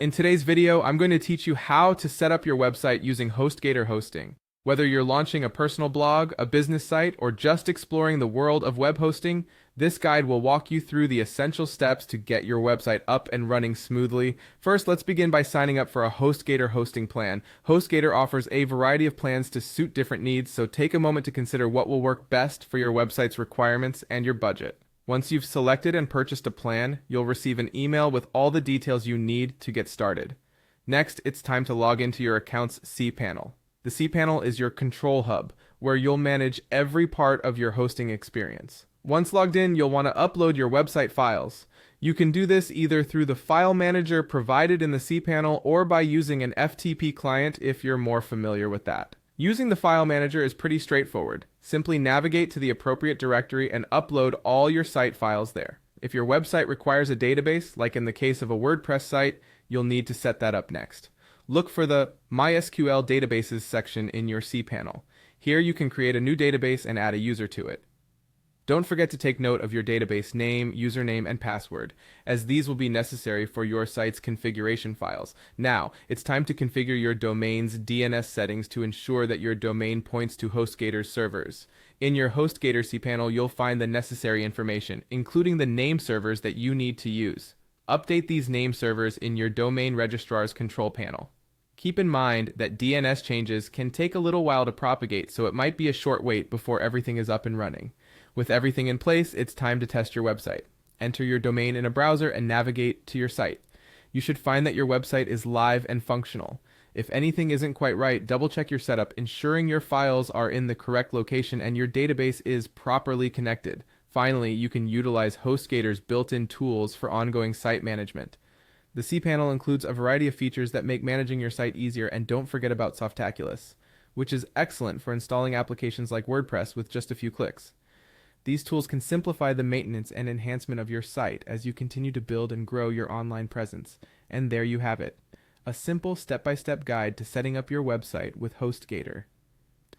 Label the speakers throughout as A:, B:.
A: In today's video, I'm going to teach you how to set up your website using HostGator hosting. Whether you're launching a personal blog, a business site, or just exploring the world of web hosting, this guide will walk you through the essential steps to get your website up and running smoothly. First, let's begin by signing up for a HostGator hosting plan. HostGator offers a variety of plans to suit different needs, so take a moment to consider what will work best for your website's requirements and your budget. Once you've selected and purchased a plan, you'll receive an email with all the details you need to get started. Next, it's time to log into your account's cPanel. The cPanel is your control hub, where you'll manage every part of your hosting experience. Once logged in, you'll want to upload your website files. You can do this either through the file manager provided in the cPanel or by using an FTP client if you're more familiar with that. Using the file manager is pretty straightforward. Simply navigate to the appropriate directory and upload all your site files there. If your website requires a database, like in the case of a WordPress site, you'll need to set that up next. Look for the MySQL Databases section in your cPanel. Here you can create a new database and add a user to it. Don't forget to take note of your database name, username, and password, as these will be necessary for your site's configuration files. Now, it's time to configure your domain's DNS settings to ensure that your domain points to HostGator's servers. In your HostGator cPanel, you'll find the necessary information, including the name servers that you need to use. Update these name servers in your domain registrar's control panel. Keep in mind that DNS changes can take a little while to propagate, so it might be a short wait before everything is up and running. With everything in place, it's time to test your website. Enter your domain in a browser and navigate to your site. You should find that your website is live and functional. If anything isn't quite right, double-check your setup, ensuring your files are in the correct location and your database is properly connected. Finally, you can utilize HostGator's built-in tools for ongoing site management. The cPanel includes a variety of features that make managing your site easier, and don't forget about Softaculous, which is excellent for installing applications like WordPress with just a few clicks. These tools can simplify the maintenance and enhancement of your site as you continue to build and grow your online presence. And there you have it, a simple step-by-step guide to setting up your website with HostGator.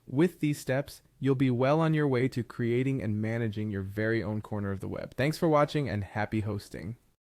A: With these steps, you'll be well on your way to creating and managing your very own corner of the web. Thanks for watching and happy hosting.